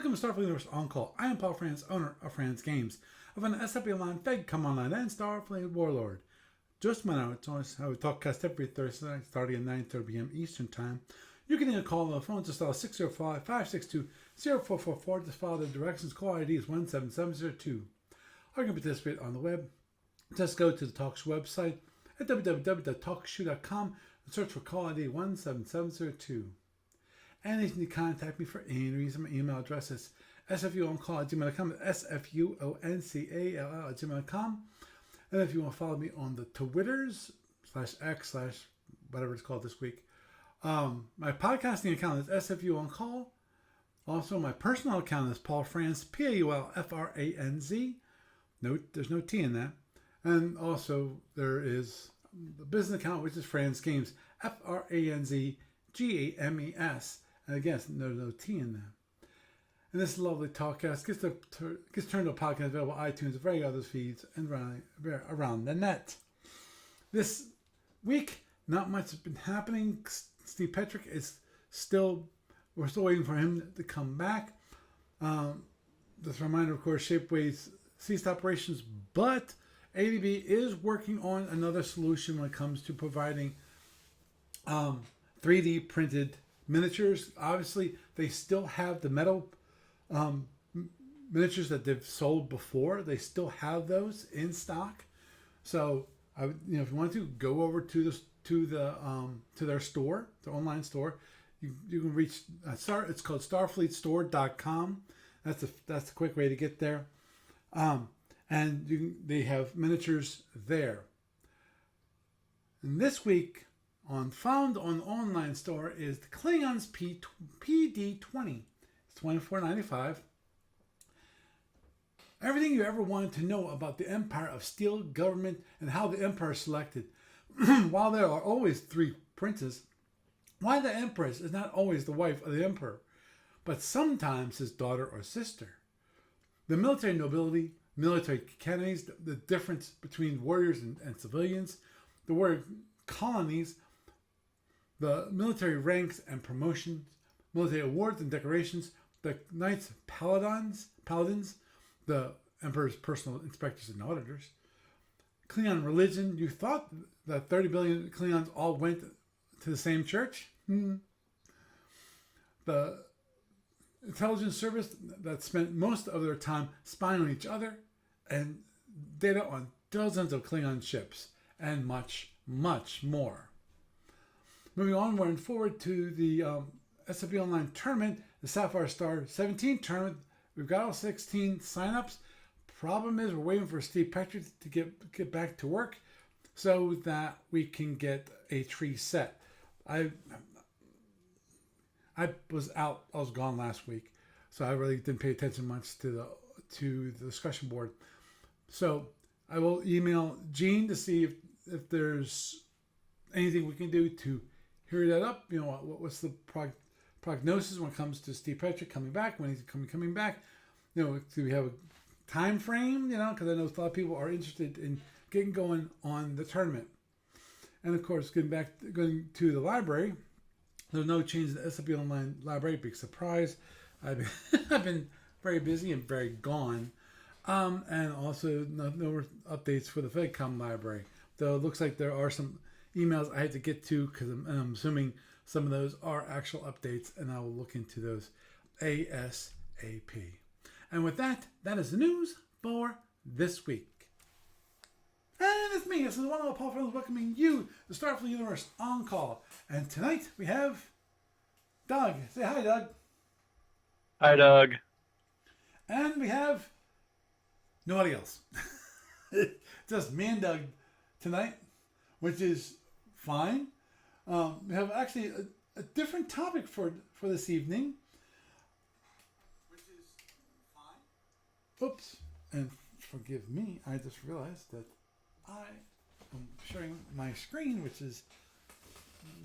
Welcome to Starfleet Universe On Call. I am Paul Franz, owner of Franz Games. I run the SFU Online, Fed Come Online, and Starfleet Warlord. Just a minute, it's how we talk cast every Thursday night starting at 9:30 p.m. Eastern Time. You can either call on the phone to dial 605-562-0444 to follow the directions. Call ID is 17702. Or you can participate on the web. Just go to the TalkShoe website at www.talkshoe.com and search for call ID 17702. And if you need to contact me for any reason, my email address is sfuoncall@gmail.com, sfuoncall@gmail.com. And if you want to follow me on the Twitters, /X, whatever it's called this week, my podcasting account is SFU On Call. Also, my personal account is Paul Franz, PaulFranz. No, there's no T in that. And also, there is the business account, which is Franz Games, FranzGames. And again, there's no T in that. And this lovely talkcast gets turned to a podcast available on iTunes and various other feeds and around the net. This week, not much has been happening. Steve Petrick is we're still waiting for him to come back. Just a reminder, of course, Shapeways ceased operations, but ADB is working on another solution when it comes to providing 3D printed miniatures. Obviously, they still have the metal miniatures that they've sold before. They still have those in stock. So, if you want to go over to their store, their online store, you can reach it's called starfleetstore.com. That's a quick way to get there. And they have miniatures there. And this week, found on the online store is the Klingons PD-20. It's $24.95. Everything you ever wanted to know about the Empire of Steel government and how the Empire is selected. While there are always 3 princes, why the Empress is not always the wife of the Emperor, but sometimes his daughter or sister. The military nobility, military academies, the difference between warriors and civilians, the warrior colonies, the military ranks and promotions, military awards and decorations, the Knights Paladins, the Emperor's personal inspectors and auditors, Klingon religion. You thought that 30 billion Klingons all went to the same church? The intelligence service that spent most of their time spying on each other and data on dozens of Klingon ships and much, much more. Moving onward and forward to the SFU Online tournament, the Sapphire Star 17 tournament. We've got all 16 signups. Problem is, we're waiting for Steve Petrick to get back to work so that we can get a tree set. I was out. I was gone last week, so I really didn't pay attention much to the discussion board. So I will email Gene to see if there's anything we can do to hurry that up. What's the prognosis when it comes to Steve Petrick coming back? When he's coming back? Do we have a time frame? Because I know a lot of people are interested in getting going on the tournament. And of course, going to the library. There's no change in the SFU Online library. Big surprise. I've been very busy and very gone. And also no updates for the FedCom library. Though it looks like there are some emails I had to get to because I'm assuming some of those are actual updates, and I will look into those ASAP. And with that is the news for this week. And it's me. This is one of the Paul Franz welcoming you to Starfleet Universe On Call. And tonight we have Doug. Say hi, Doug. Hi, Doug. And we have nobody else. Just me and Doug tonight, which is fine. We have actually a different topic for this evening, which is fine. Oops, and forgive me, I just realized that I am sharing my screen, which is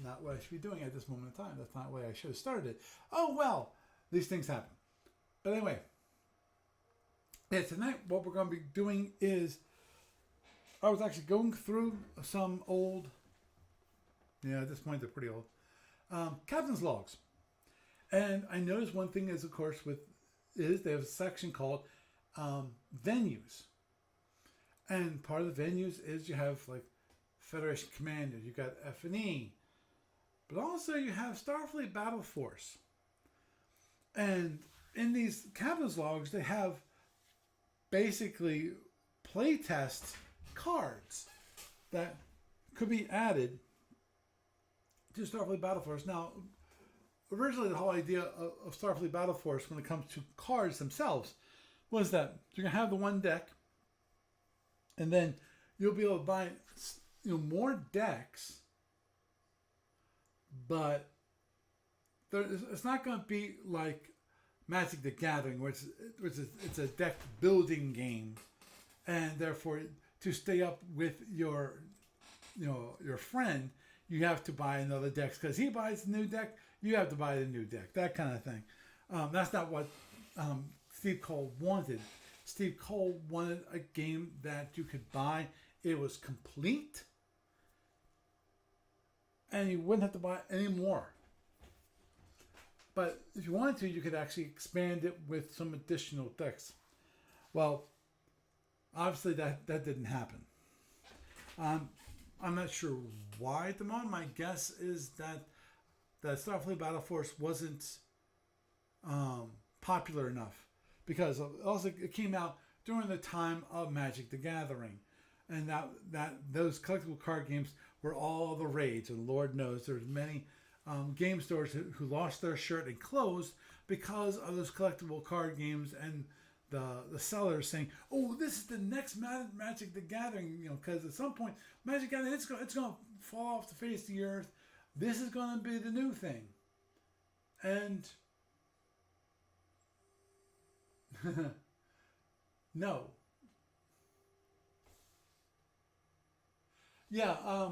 not what I should be doing at this moment in time. That's not the way I should have started it. Oh well, these things happen. But anyway, tonight what we're going to be doing is I was actually going through some old, at this point they're pretty old, captain's logs. And I noticed one thing is, of course, with is they have a section called venues, and part of the venues is you have like Federation Commander, you got F&E, but also you have Starfleet Battle Force, and in these captain's logs they have basically playtest cards that could be added to Starfleet Battle Force. Now, originally the whole idea of Starfleet Battle Force when it comes to cards themselves was that you're going to have the one deck, and then you'll be able to buy more decks, but it's not going to be like Magic the Gathering, which it's a deck building game, and therefore to stay up with your friend, you have to buy another deck because he buys a new deck. You have to buy the new deck, that kind of thing. That's not what Steve Cole wanted. Steve Cole wanted a game that you could buy. It was complete, and you wouldn't have to buy any more. But if you wanted to, you could actually expand it with some additional decks. Well, obviously that didn't happen. I'm not sure why at the moment. My guess is that Starfleet Battle Force wasn't popular enough, because also it came out during the time of Magic the Gathering, and that those collectible card games were all the rage. And Lord knows there's many game stores who lost their shirt and closed because of those collectible card games, and the sellers saying, "Oh, this is the next Magic the Gathering," because at some point Magic the Gathering it's going to fall off the face of the earth. This is going to be the new thing, and no, yeah,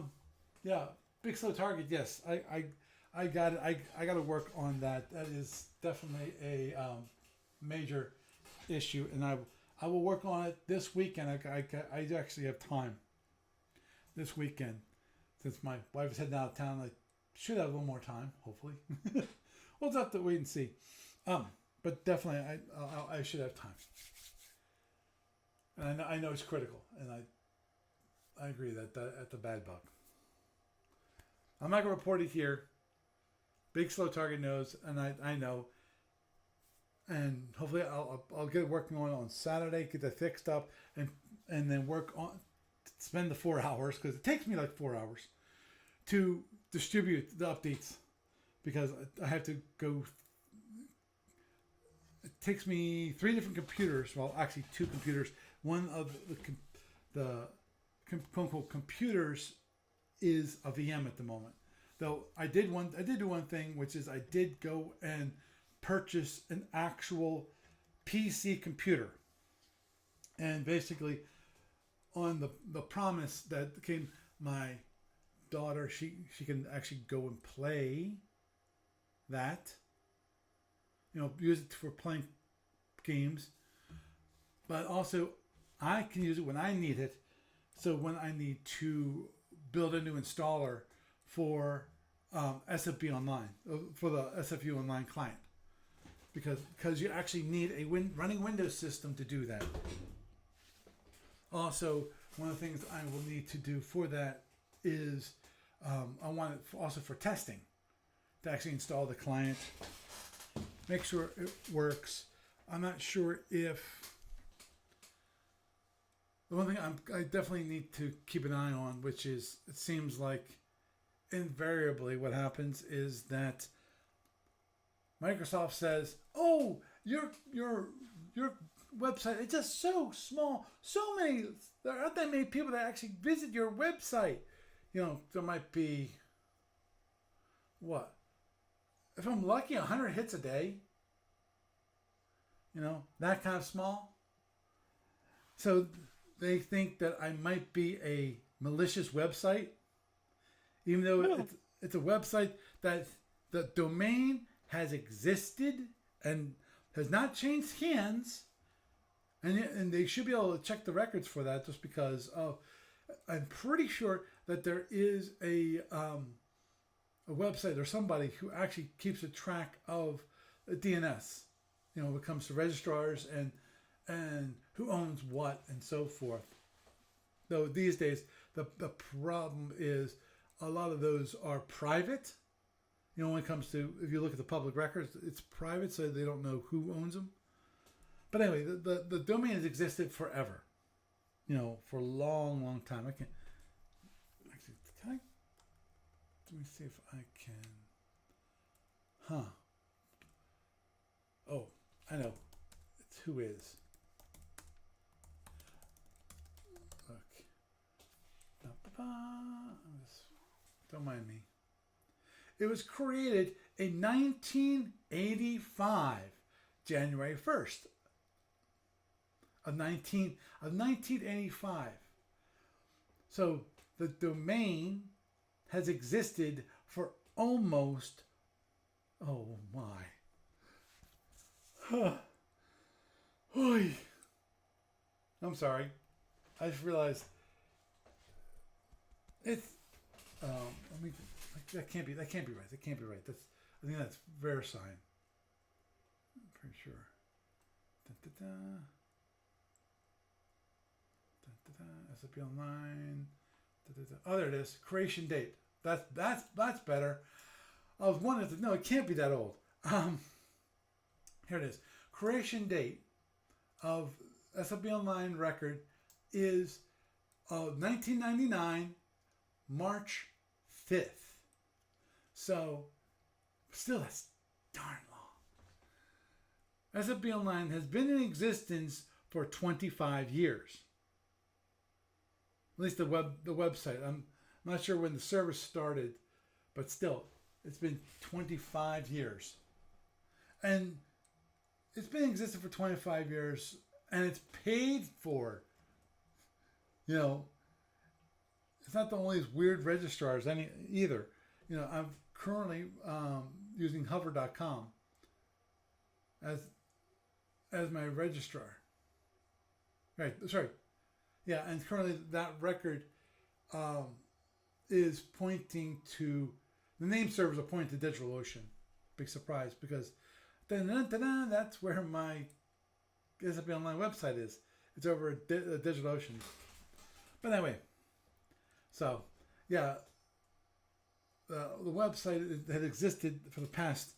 Big Slow Target. Yes, I got it. I got to work on that. That is definitely a major issue, and I will work on it this weekend. I actually have time this weekend, since my wife is heading out of town. I should have a little more time, hopefully. We'll just have to wait and see. But definitely, I should have time, and I know it's critical, and I agree that that's a bad bug. I'm not gonna report it here. Big Slow Target knows, and I know. And hopefully I'll get working on Saturday, get that fixed up, and then spend the 4 hours, because it takes me like 4 hours to distribute the updates, because I have to go. It takes me 3 different computers. Well, actually 2 computers. One of the quote-unquote computers is a VM at the moment. Though I did do one thing, which is I did go and purchase an actual PC computer, and basically on the promise that came, my daughter, she can actually go and play that, use it for playing games, but also I can use it when I need it. So when I need to build a new installer for SFB Online, for the SFU Online client, because you actually need a running Windows system to do that. Also, one of the things I will need to do for that is I want it also for testing, to actually install the client, make sure it works. I'm not sure if the one thing I definitely need to keep an eye on, which is, it seems like invariably what happens is that Microsoft says, "Oh, your website is just so small. There aren't that many people that actually visit your website." There might be, what? If I'm lucky, 100 hits a day. That kind of small. So they think that I might be a malicious website, even though it's a website that the domain has existed and has not changed hands, and they should be able to check the records for that, just because I'm pretty sure that there is a website or somebody who actually keeps a track of DNS, when it comes to registrars and who owns what and so forth. Though these days the problem is a lot of those are private. When it comes to, if you look at the public records, it's private, so they don't know who owns them. But anyway, the domain has existed forever. For a long, long time. I can actually, let me see if I can. Oh, I know. It's who is. Look. Don't mind me. It was created in 1985, January 1st of 1985. So the domain has existed for almost, oh my. I'm sorry. I just realized it's let me. That can't be right. That can't be right. I think that's VeriSign. I'm pretty sure. SFU Online. Oh, there it is. Creation date. That's better. I was wondering. No, it can't be that old. Here it is. Creation date of SFU Online record is 1999, March 5th. So, still, that's darn long. SFB Online has been in existence for 25 years. At least the website. I'm not sure when the service started, but still, it's been 25 years. And it's been in existence for 25 years, and it's paid for. It's not the only weird registrars either. I'm currently using hover.com as my registrar. Right, sorry. Yeah, and currently that record is pointing to, the name servers are pointing to DigitalOcean. Big surprise, because that's where my SFB Online website is. It's over at DigitalOcean. But anyway, so yeah, the website had existed for the past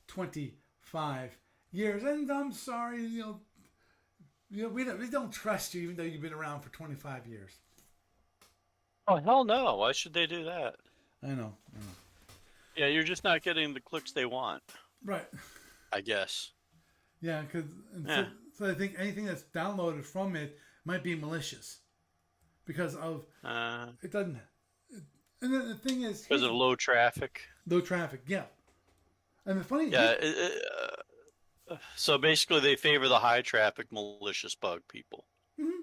25 years, and I'm sorry, we don't trust you, even though you've been around for 25 years. Oh, hell no. Why should they do that? I know. Yeah, you're just not getting the clicks they want. Right. I guess. Yeah, because so I think anything that's downloaded from it might be malicious because of it doesn't. And then the thing is, because of low traffic. Low traffic, yeah. And the funny, yeah. So basically, they favor the high traffic malicious bug people. Mm-hmm.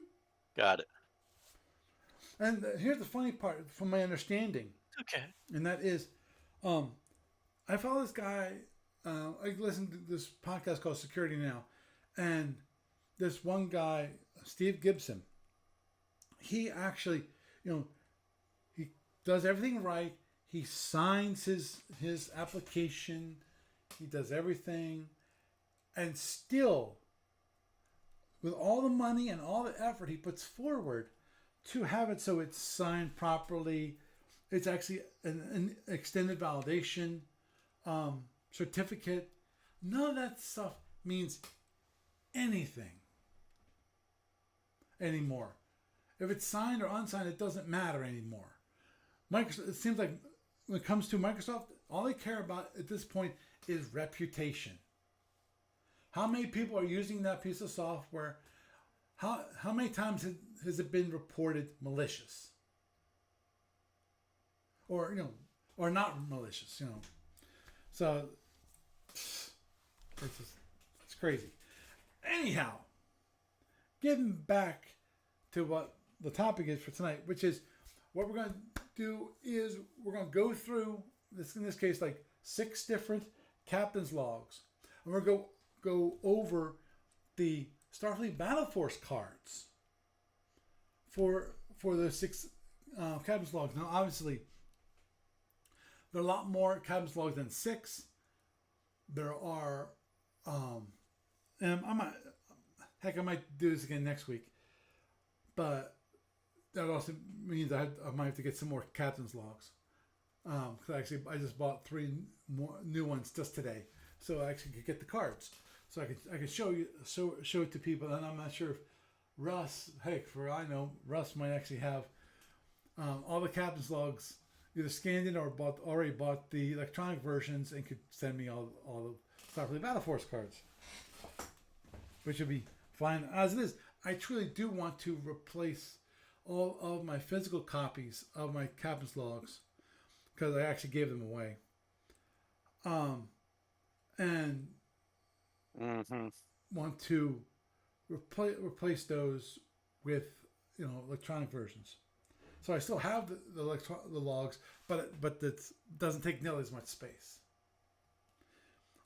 Got it. And here's the funny part, from my understanding. Okay. And that is, I follow this guy. I listen to this podcast called Security Now, and this one guy, Steve Gibson. He actually, he does everything right. He signs his application. He does everything. And still, with all the money and all the effort he puts forward to have it so it's signed properly, it's actually an extended validation certificate. None of that stuff means anything anymore. If it's signed or unsigned, it doesn't matter anymore. Microsoft, it seems like when it comes to Microsoft, all they care about at this point is reputation. How many people are using that piece of software? How many times has it been reported malicious? Or or not malicious, So it's crazy. Anyhow, getting back to what the topic is for tonight, which is what we're going to do is we're going to go through this, in this case, like 6 different captain's logs, and we're going to go over the Starfleet Battle Force cards for the 6 captain's logs. Now, obviously, there are a lot more captain's logs than 6. There are And I might do this again next week. But that also means I might have to get some more captain's logs. Because I just bought 3 more new ones just today, so I actually could get the cards, so I could show it to people. And I'm not sure if Russ, heck, for I know, Russ might actually have all the captain's logs either scanned in or already bought the electronic versions and could send me all the Starfleet Battle Force cards, which would be fine as it is. I truly do want to replace all of my physical copies of my captain's logs because I actually gave them away. And Mm-hmm. want to replace those with electronic versions. So I still have the logs, but it doesn't take nearly as much space.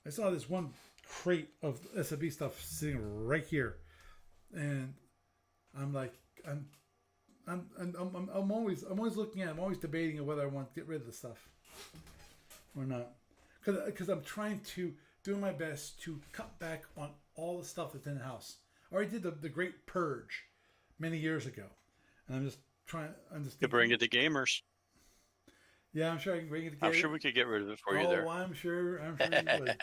I saw this one crate of SFB stuff sitting right here, and I'm like, I'm always looking at it. I'm always debating whether I want to get rid of the stuff or not, because I'm trying to do my best to cut back on all the stuff that's in the house. I already did the Great Purge many years ago, and I'm just trying. I'm just To bring it to gamers. Yeah, I'm sure I can bring it. I'm sure we could get rid of it for you there. Oh, I'm sure you would.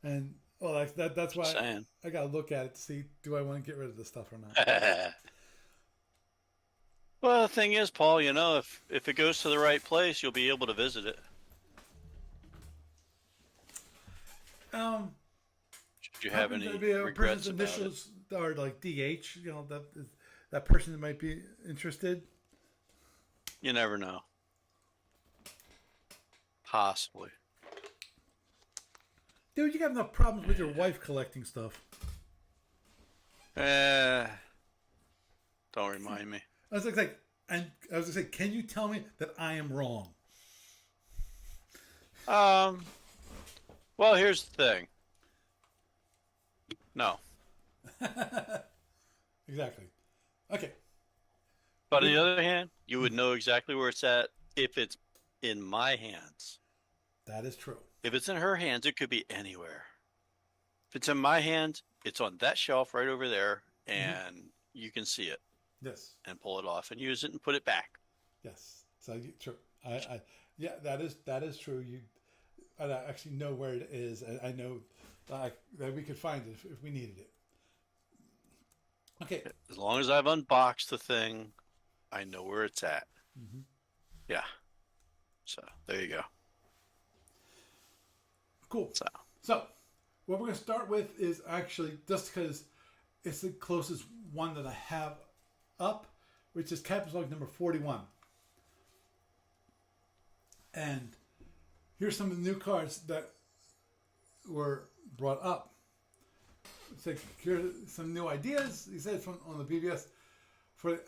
And well, that's why I got to look at it to see, do I want to get rid of this stuff or not. Well, the thing is, Paul, if it goes to the right place, you'll be able to visit it. Should you have any regrets about initials are like DH, that person that might be interested. You never know. Possibly. Dude, you got enough problems with your wife collecting stuff. Don't remind me. I was gonna say, can you tell me that I am wrong? Well, here's the thing. No. Exactly. Okay. But on the other hand, you would know exactly where it's at if it's in my hands. That is true. If it's in her hands, it could be anywhere. If it's in my hands, it's on that shelf right over there, and you can see it. Yes. And pull it off and use it and put it back. Yes. So true. Yeah, that is true. I actually know where it is. I know that we could find it if we needed it. Okay. As long as I've unboxed the thing, I know where it's at. Mm-hmm. Yeah. So there you go. Cool. So what we're going to start with is actually, just because it's the closest one that I have up, which is Captain's Log number 41. And here's some of the new cards that were brought up. It's like, here's some new ideas. He said from on the BBS for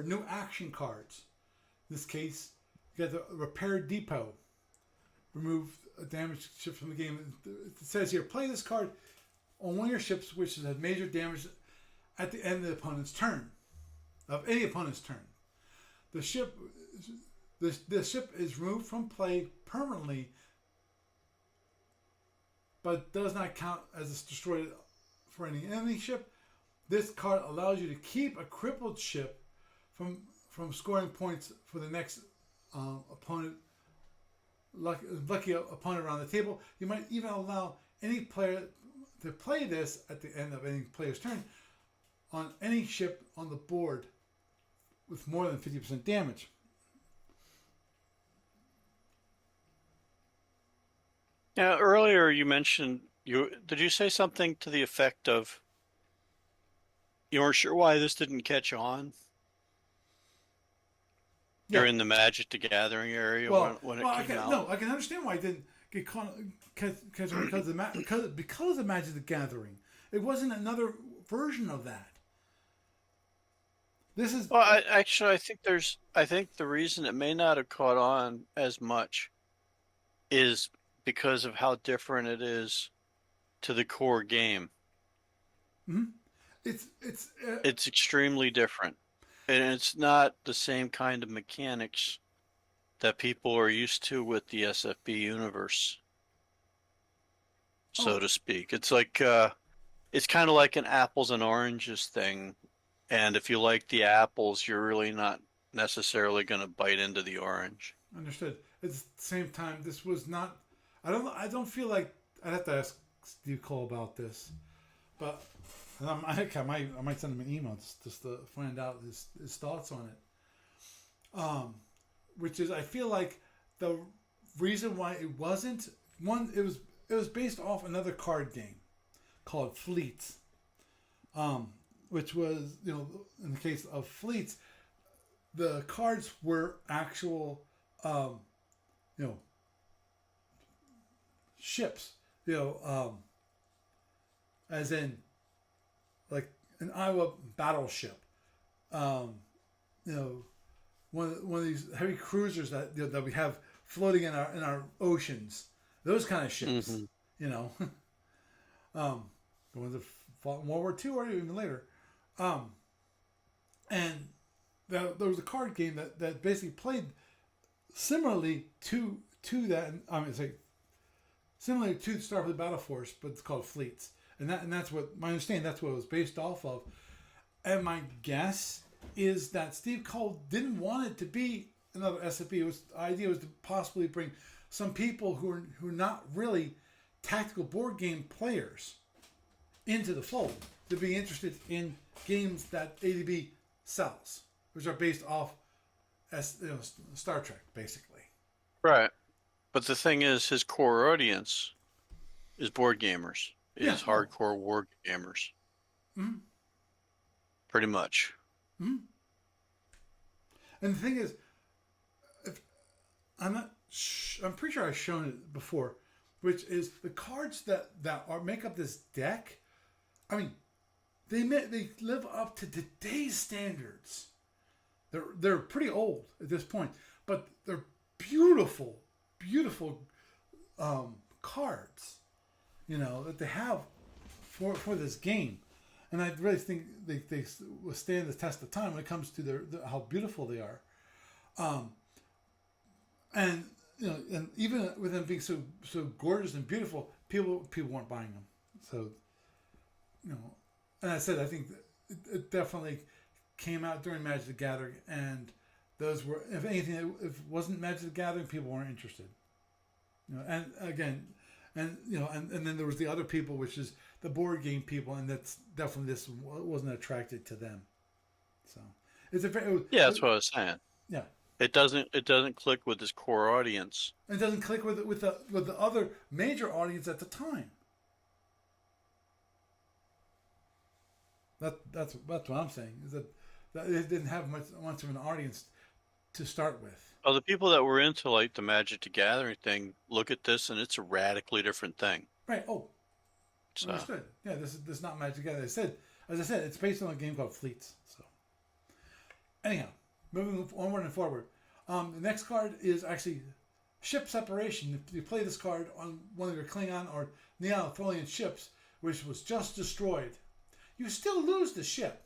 new action cards. In this case, you got the Repair Depot. Remove a damaged ship from the game. It says here, play this card on one of your ships which has had major damage at the end of the opponent's turn. Of any opponent's turn. The ship is removed from play permanently, but does not count as it's destroyed for any enemy ship. This card allows you to keep a crippled ship from scoring points for the next opponent. Lucky opponent around the table. You might even allow any player to play this at the end of any player's turn on any ship on the board with more than 50% damage. Now, earlier you mentioned did you say something to the effect of you weren't sure why this didn't catch on during the Magic the Gathering area when it came out? No, I can understand why it didn't get caught because of Magic the Gathering. It wasn't another version of that. This is well. I think the reason it may not have caught on as much is because of how different it is to the core game. Mm-hmm. It's extremely different, and it's not the same kind of mechanics that people are used to with the SFB universe. so Oh, to speak. It's kind of like an apples and oranges thing. And if you like the apples, you're really not necessarily going to bite into the orange. understood. At the same time, this was not. I don't feel like I'd have to ask Steve Cole about this, but I might send him an email just to find out his thoughts on it. Which is I feel like the reason why it wasn't one it was based off another card game called Fleets, which was in the case of Fleets the cards were actual um, you know ships, as in like an Iowa battleship, um, you know one of these heavy cruisers that that we have floating in our oceans, those kind of ships, Hmm. you know, um, the ones that fought in World War II or even later, um, and there was a card game that basically played similarly to that. I mean, it's like similar to Starfleet Battle Force, but it's called Fleets, and that's what my understanding. That's what it was based off of. And my guess is that Steve Cole didn't want it to be another SFU. The idea was to possibly bring some people who are not really tactical board game players into the fold to be interested in games that ADB sells, which are based off Star Trek, basically. Right. But the thing is, his core audience is board gamers, Yeah. is Oh. hardcore war gamers, Mm-hmm. pretty much. Mm-hmm. And the thing is, if, I'm pretty sure I've shown it before, which is the cards that make up this deck. I mean, they live up to today's standards. They're pretty old at this point, but they're beautiful, beautiful cards. That they have for this game, and I really think they will stand the test of time when it comes to how beautiful they are. Um, and and even with them being so gorgeous and beautiful, people weren't buying them. So and I said I think it definitely came out during Magic the Gathering, and those were, if anything, if it wasn't Magic the Gathering, people weren't interested. And again, and then there was the other people, which is the board game people, and that's definitely this wasn't attracted to them. So it's a very Yeah, that's what I was saying. yeah. It doesn't click with his core audience. It doesn't click with the other major audience at the time. That's what I'm saying is that it didn't have much of an audience to start with. Oh, the people that were into like the Magic the Gathering thing look at this and it's a radically different thing. Right. Oh, So, understood. Yeah, this is not Magic Gathering. As I said, it's based on a game called Fleets. So anyhow, moving onward and forward. The next card is actually ship separation. If you play this card on one of your Klingon or Neanderthalian ships, which was just destroyed, you still lose the ship,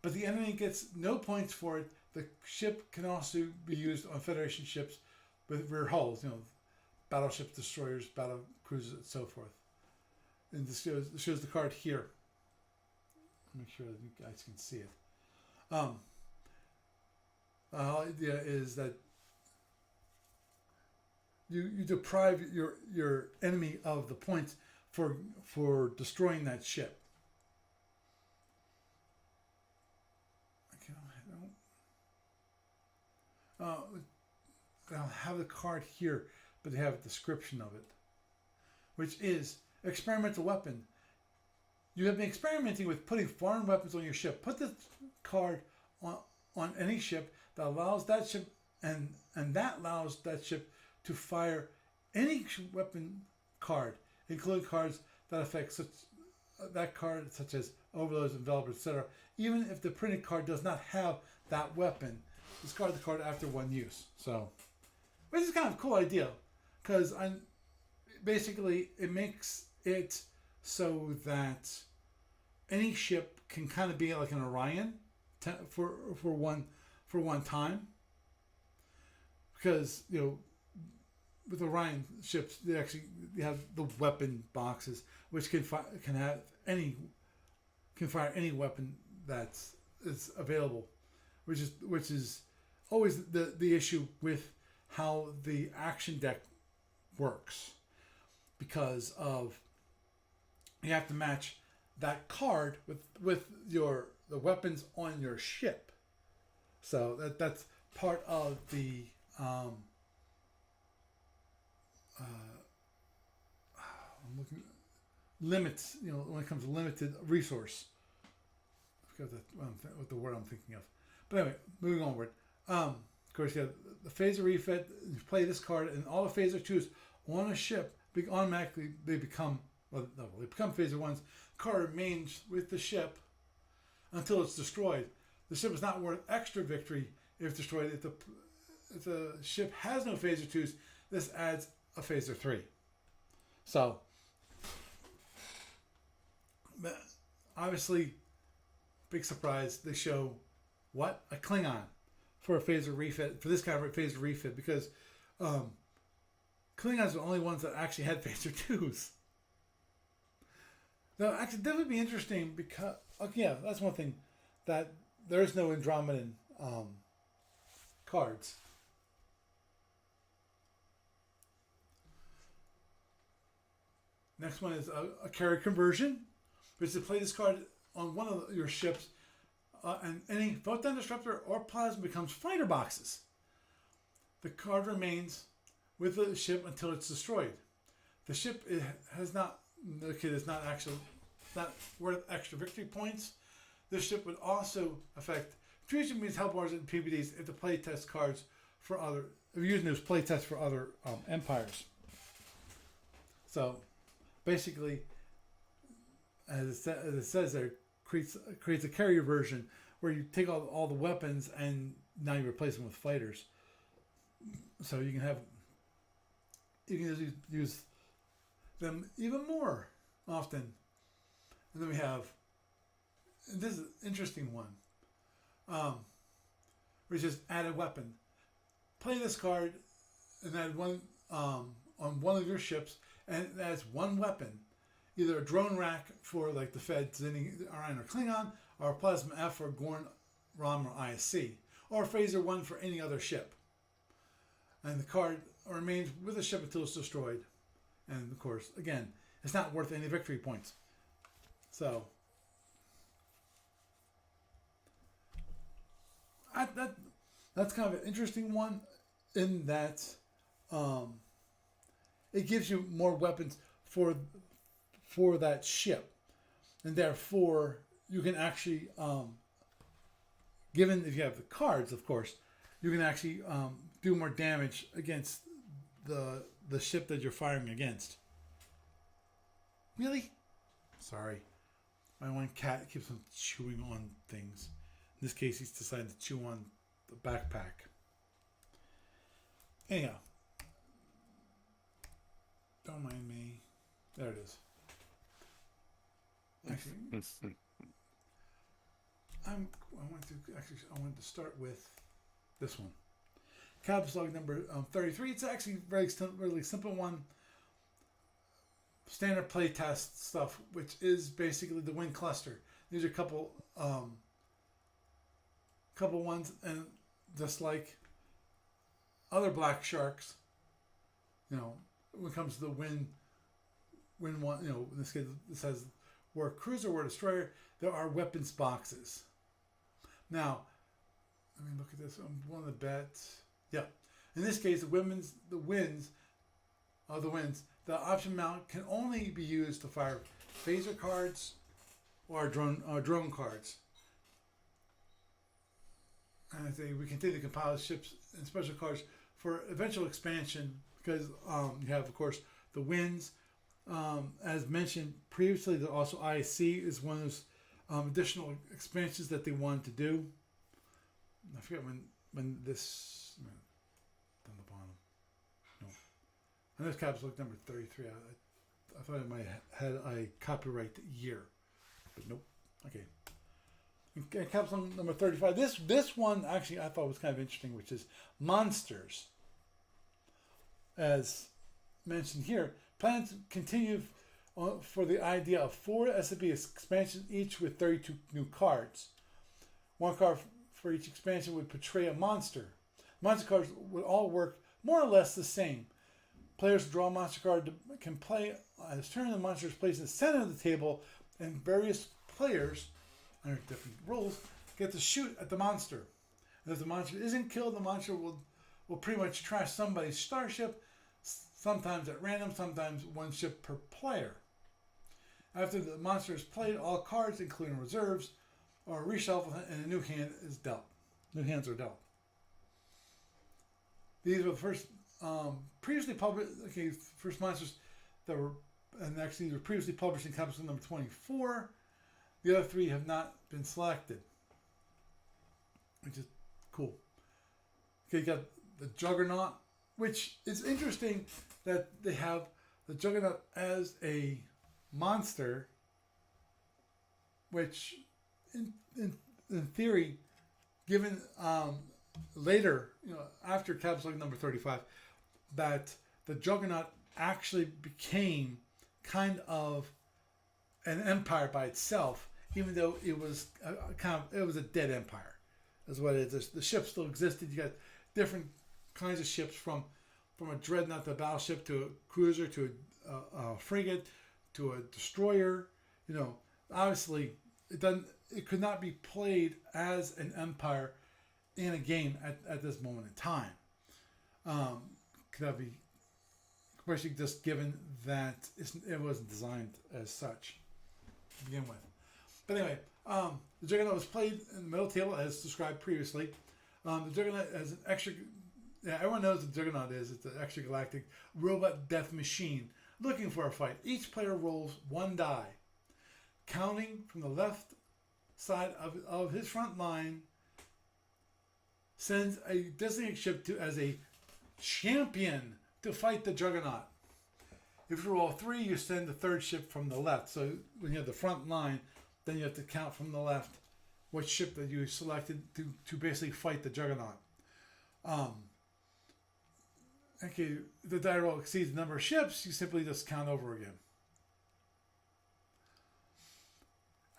but the enemy gets no points for it. The ship can also be used on Federation ships with rear hulls, battleships, destroyers, battle cruisers, and so forth. And this shows the card here. Make sure that you guys can see it. The whole idea is that you deprive your enemy of the points for destroying that ship. I'll have the card here, but they have a description of it, which is experimental weapon. You have been experimenting with putting foreign weapons on your ship. Put this card on any ship that allows that ship and that allows that ship to fire any weapon card, including cards that affect that card, such as overloads, envelopers, etc. Even if the printed card does not have that weapon, discard the card after one use. So, which is kind of a cool idea, because basically it makes it so that any ship can kind of be like an Orion for one time, because with Orion ships, they have the weapon boxes, which can fire any weapon that's is available, which is always the issue with how the action deck works, because of you have to match that card with the weapons on your ship. So that's part of the I'm looking limits. When it comes to limited resource, I forgot what the word I'm thinking of. But anyway, moving onward. Of course, you have the phaser refit. You play this card, and all the phaser twos on a ship automatically they become phaser ones. Card remains with the ship until it's destroyed. The ship is not worth extra victory if destroyed. If the ship has no phaser twos, this adds a phaser 3. So, obviously, big surprise. They show what? A Klingon for a phaser refit, for this kind of phaser refit, because Klingons are the only ones that actually had phaser 2s. Now, actually, that would be interesting because, that's one thing, that there is no Andromedan cards. Next one is a carry conversion, which is to play this card on one of your ships, and any photon disruptor or plasma becomes fighter boxes. The card remains with the ship until it's destroyed. The ship is not worth extra victory points. This ship would also affect fusion means help wars and PBDs if the playtest cards for other using those playtests for other empires. So basically, as it says there, creates a carrier version where you take all the weapons and now you replace them with fighters. So you can use them even more often. And then we have, and this is an interesting one, which is add a weapon. Play this card and add one on one of your ships, and it adds one weapon, either a drone rack for like the Feds, Orion or Klingon, or a Plasma F for Gorn, Rom, or ISC, or a Phaser 1 for any other ship. And the card remains with the ship until it's destroyed. And of course, again, it's not worth any victory points. So that's kind of an interesting one in that it gives you more weapons for that ship, and therefore you can actually, given if you have the cards, of course, you can actually do more damage against the ship that you're firing against. Really? Sorry. My one cat keeps on chewing on things. In this case, he's decided to chew on the backpack. Anyhow. Don't mind me. There it is. Actually, I wanted to start with this one. Catalog number 33. It's actually really simple one. Standard playtest stuff, which is basically the wind cluster. These are a couple ones, and just like other black sharks, when it comes to the wind one, in this case, this has where cruiser or destroyer, there are weapons boxes. Now, let me look at this. One of the bets. Yeah. In this case, the winds, the option mount can only be used to fire phaser cards or drone cards. And I think we continue to compile ships and special cards for eventual expansion because you have, of course, the winds. As mentioned previously, there also ISC is one of those additional expansions that they wanted to do. I forget when this on the bottom. No, I know it's capsule number 33. I thought I might have had a copyright year, but nope. Okay. And capsule number 35. This one actually I thought was kind of interesting, which is monsters. as mentioned here, plans continue for the idea of 4 SFU expansions, each with 32 new cards. One card for each expansion would portray a monster. Monster cards would all work more or less the same. Players who draw a monster card can play on his turn. The monster is placed in the center of the table, and various players, under different rules, get to shoot at the monster. And if the monster isn't killed, the monster will pretty much trash somebody's starship, sometimes at random, sometimes one ship per player. After the monster is played, all cards, including reserves, are reshuffled and a new hand is dealt. New hands are dealt. These were the first previously published. Okay, first monsters that were, and actually these were previously published in capsule number 24. The other 3 have not been selected, which is cool. Okay, you got the Juggernaut, which is interesting that they have the Juggernaut as a monster, which in theory, given later, after capsule number 35, that the Juggernaut actually became kind of an empire by itself, even though it was it was a dead empire, is what it is. The ship still existed. You got different kinds of ships, from a dreadnought to a battleship to a cruiser to a frigate to a destroyer. Obviously it could not be played as an empire in a game at this moment in time. Could that be, especially just given that it wasn't designed as such to begin with. But anyway, the Juggernaut was played in the middle table as described previously. The Juggernaut has an extra. Yeah, everyone knows what the Juggernaut is. It's an extragalactic robot death machine looking for a fight. Each player rolls 1 die. Counting from the left side of his front line, sends a designated ship as a champion to fight the Juggernaut. If you roll 3, you send the 3rd ship from the left. So when you have the front line, then you have to count from the left what ship that you selected to basically fight the Juggernaut. Okay, if the die roll exceeds the number of ships, you simply just count over again.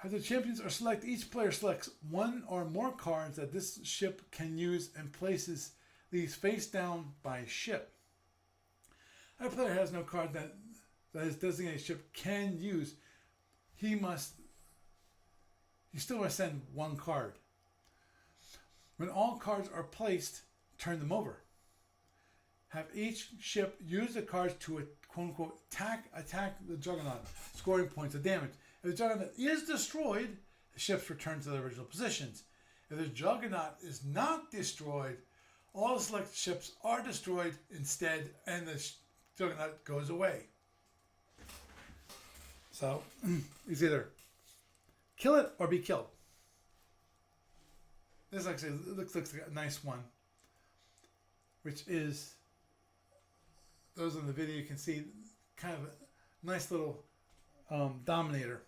As the champions are selected, each player selects 1 or more cards that this ship can use and places these face down by ship. If a player has no card that his designated ship can use, he still must send 1 card. When all cards are placed, turn them over. Have each ship use the cards to quote-unquote attack the Juggernaut, scoring points of damage. If the Juggernaut is destroyed, the ships return to their original positions. If the Juggernaut is not destroyed, all the selected ships are destroyed instead, and the Juggernaut goes away. So, it's either kill it or be killed. This actually looks like a nice one, which is, those in the video you can see, kind of a nice little Dominator.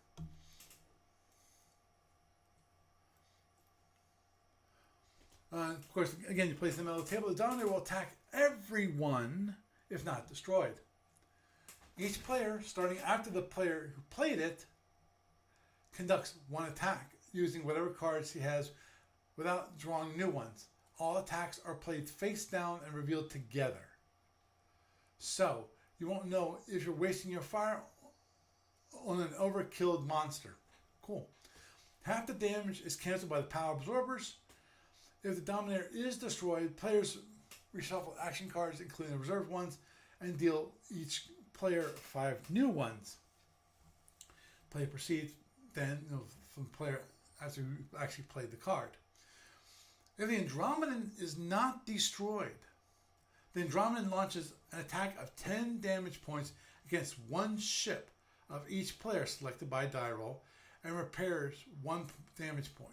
Of course, again, you place them on the table. The Dominator will attack everyone if not destroyed. Each player, starting after the player who played it, conducts 1 attack using whatever cards he has without drawing new ones. All attacks are played face down and revealed together. So, you won't know if you're wasting your fire on an overkilled monster. Cool. Half the damage is cancelled by the power absorbers. If the Dominator is destroyed, players reshuffle action cards, including the reserved ones, and deal each player 5 new ones. Player proceeds then from the player after you actually played the card. If the Andromedan is not destroyed, the Andromedan launches an attack of 10 damage points against 1 ship of each player selected by die roll and repairs 1 damage point.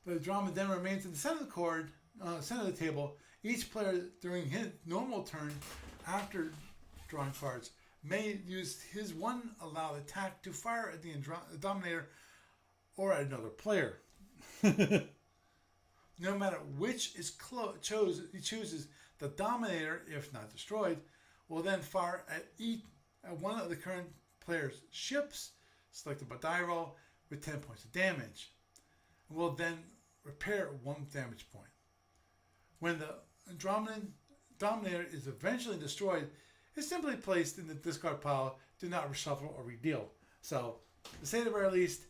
The Andromedan then remains in the center of the table. Each player during his normal turn after drawing cards may use his 1 allowed attack to fire at the Dominator or at another player. no matter which is he chooses, the Dominator, if not destroyed, will then fire at one of the current player's ships, selected by die roll, with 10 points of damage. And will then repair 1 damage point. When the Dominator is eventually destroyed, it's simply placed in the discard pile, do not reshuffle or redeal. So, to say the very least,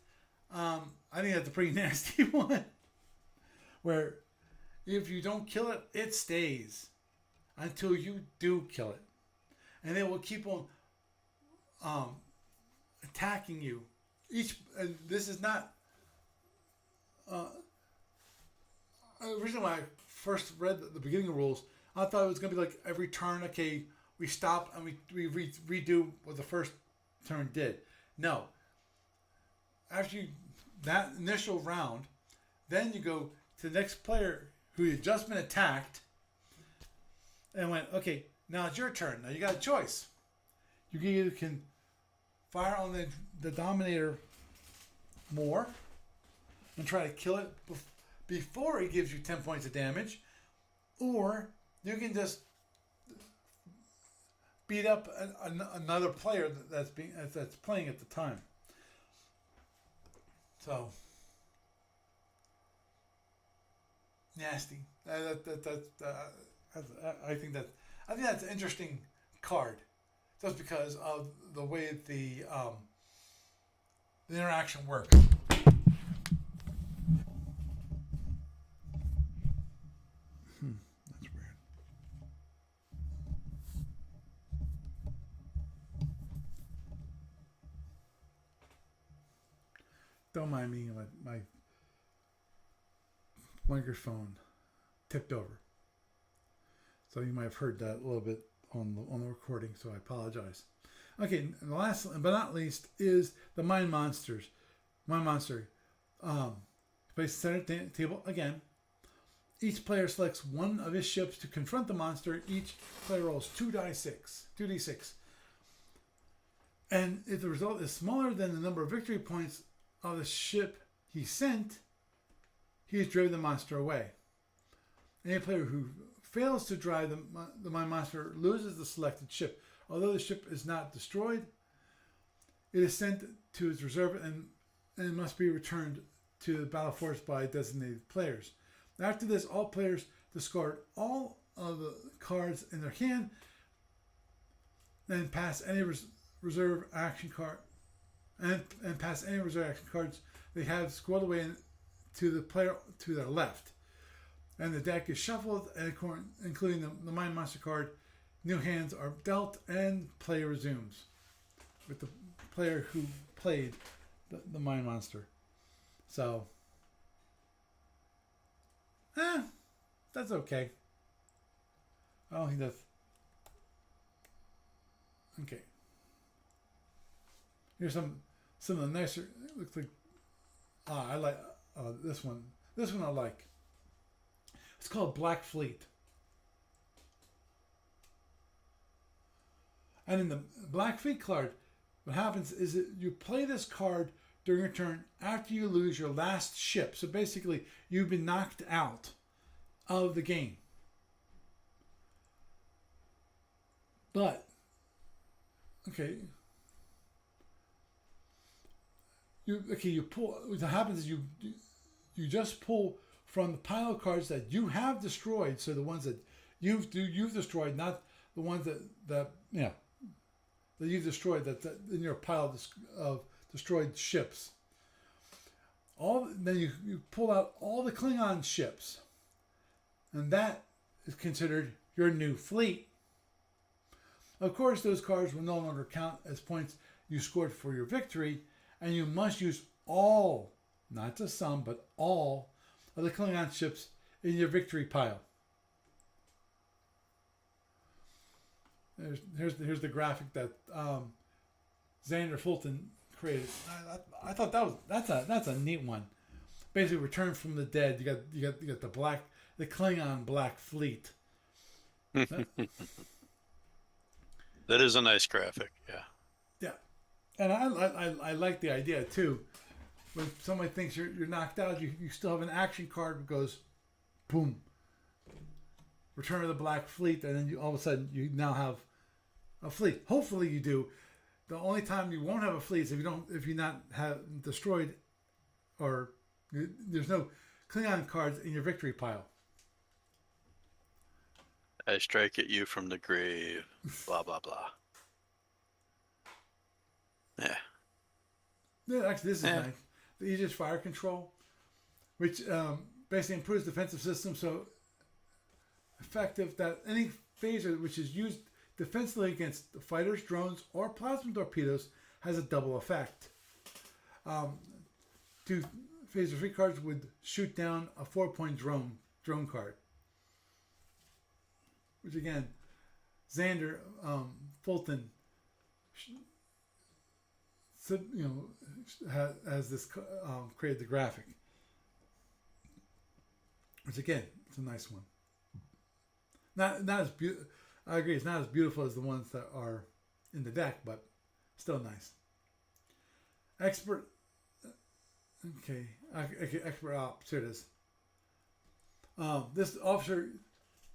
I think that's a pretty nasty one. Where if you don't kill it, it stays until you do kill it. And it will keep on attacking you. This is not... originally when I first read the beginning of rules, I thought it was going to be like every turn, okay, we stop and we redo what the first turn did. No. After that initial round, then you go to the next player who had just been attacked and went, okay, now it's your turn. Now you got a choice. You either can fire on the Dominator more and try to kill it before it gives you 10 points of damage, or you can just beat up another player that's playing at the time. So nasty. I think that's an interesting card, just because of the way the interaction works. That's weird. Don't mind me. My microphone tipped over, so you might have heard that a little bit on the recording. So I apologize. Okay, and the last but not least is the Mind Monsters. Mind Monster, place center table again. Each player selects one of his ships to confront the monster. Each player rolls 2d6. And if the result is smaller than the number of victory points of the ship he sent, he has driven the monster away. Any player who fails to drive the Mind Monster loses the selected ship. Although the ship is not destroyed, it is sent to its reserve and must be returned to the battle force by designated players. After this, all players discard all of the cards in their hand, then pass any reserve action card and pass any reserve action cards they have squirreled away to the player to their left. And the deck is shuffled, including the Mind Monster card. New hands are dealt, and play resumes with the player who played the Mind Monster. So, that's okay. I don't think that's... Okay. Here's some of the nicer... It looks like... I like this one. This one I like. It's called Black Fleet. And in the Black Fleet card, what happens is that you play this card during your turn after you lose your last ship. So basically, you've been knocked out of the game. But, okay. You pull. What happens is you just pull from the pile of cards that you have destroyed. So the ones that you've destroyed, not the ones that you've destroyed, that in your pile of destroyed ships. Then you pull out all the Klingon ships, and that is considered your new fleet. Of course, those cards will no longer count as points you scored for your victory, and you must use all, not just some, but all of the Klingon ships in your victory pile. Here's the graphic that Xander Fulton created. I thought that's a neat one. Basically, Return from the Dead. You got the Klingon Black Fleet. That is a nice graphic. Yeah. Yeah, and I like the idea too. When somebody thinks you're knocked out, you still have an action card that goes, boom, Return of the Black Fleet, and then you all of a sudden you now have a fleet. Hopefully you do. The only time you won't have a fleet is if you're not have destroyed, or there's no Klingon cards in your victory pile. I strike at you from the grave. Blah blah blah. Yeah. Yeah, actually, this is nice. The Aegis Fire Control, which basically improves defensive systems so effective that any phaser which is used defensively against fighters, drones, or plasma torpedoes has a double effect. 2 phaser 3 cards would shoot down a 4-point drone card. Which again, Xander Fulton, has this created the graphic. Which again, it's a nice one. Not as beautiful. I agree, it's not as beautiful as the ones that are in the deck, but still nice. Expert. Okay, expert ops. Here it is. This officer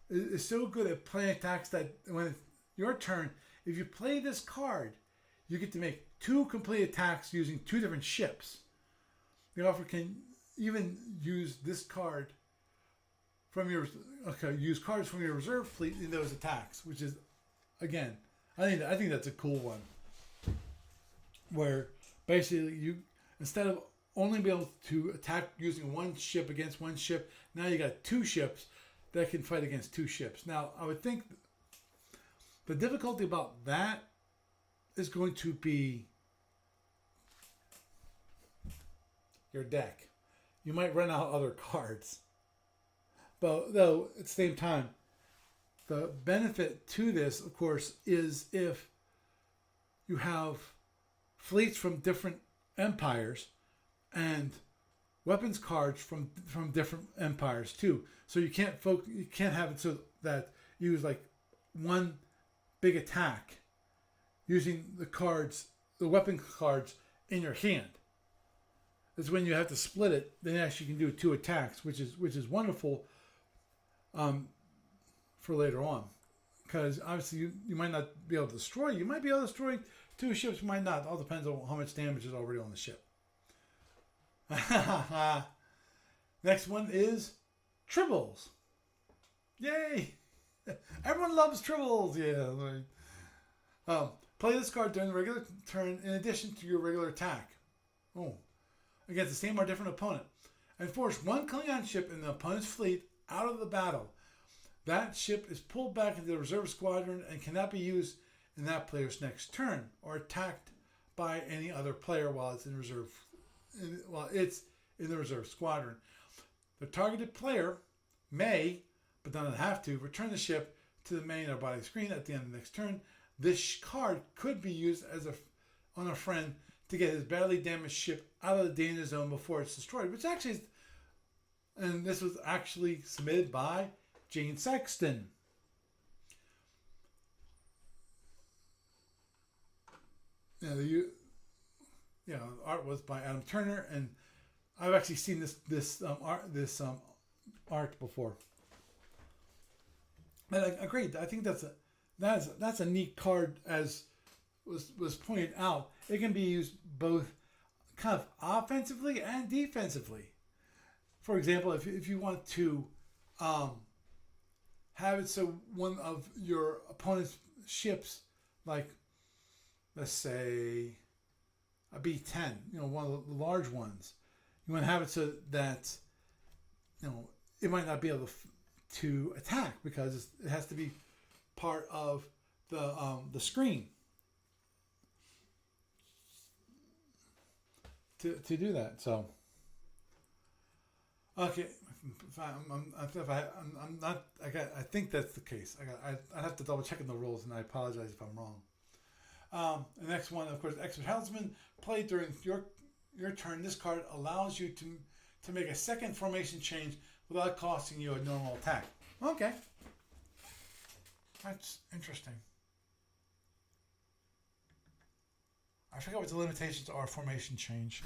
is so good at playing attacks that when it's your turn, if you play this card, you get to make 2 complete attacks using 2 different ships. The officer can even use this card from your use cards from your reserve fleet in those attacks, which is, again, I think that's a cool one. Where basically you, instead of only be able to attack using 1 ship against 1 ship, now you got 2 ships that can fight against 2 ships. Now, I would think the difficulty about that is going to be your deck. You might run out other cards. But though at the same time, the benefit to this, of course, is if you have fleets from different empires and weapons cards from different empires too. So you can't have it so that you use like one big attack using the weapon cards in your hand. It's when you have to split it, then actually you can do 2 attacks, which is wonderful for later on. Because obviously you might not be able to destroy. You might be able to destroy 2 ships, you might not. It all depends on how much damage is already on the ship. Next one is Tribbles. Yay! Everyone loves Tribbles. Yeah. Play this card during the regular turn in addition to your regular attack. Against the same or different opponent. And force 1 Klingon ship in the opponent's fleet out of the battle. That ship is pulled back into the reserve squadron and cannot be used in that player's next turn or attacked by any other player while it's in the reserve squadron. The targeted player may, but doesn't have to, return the ship to the main or body screen at the end of the next turn. This card could be used on a friend to get his badly damaged ship out of the danger zone before it's destroyed, which actually is, and this was actually submitted by Gene Sexton. The art was by Adam Turner, and I've actually seen this art before. And I agree. I think that's a neat card, as was pointed out. It can be used both kind of offensively and defensively. For example, if you want to have it so one of your opponent's ships, like let's say a B-10, one of the large ones, you want to have it so that it might not be able to attack because it has to be part of the screen to do that. So okay, I think that's the case. I have to double check in the rules, and I apologize if I'm wrong. The next one, of course, Expert Helmsman. Play during your turn. This card allows you to make a second formation change without costing you a normal attack. Okay, that's interesting. I forget what the limitations are. Formation change.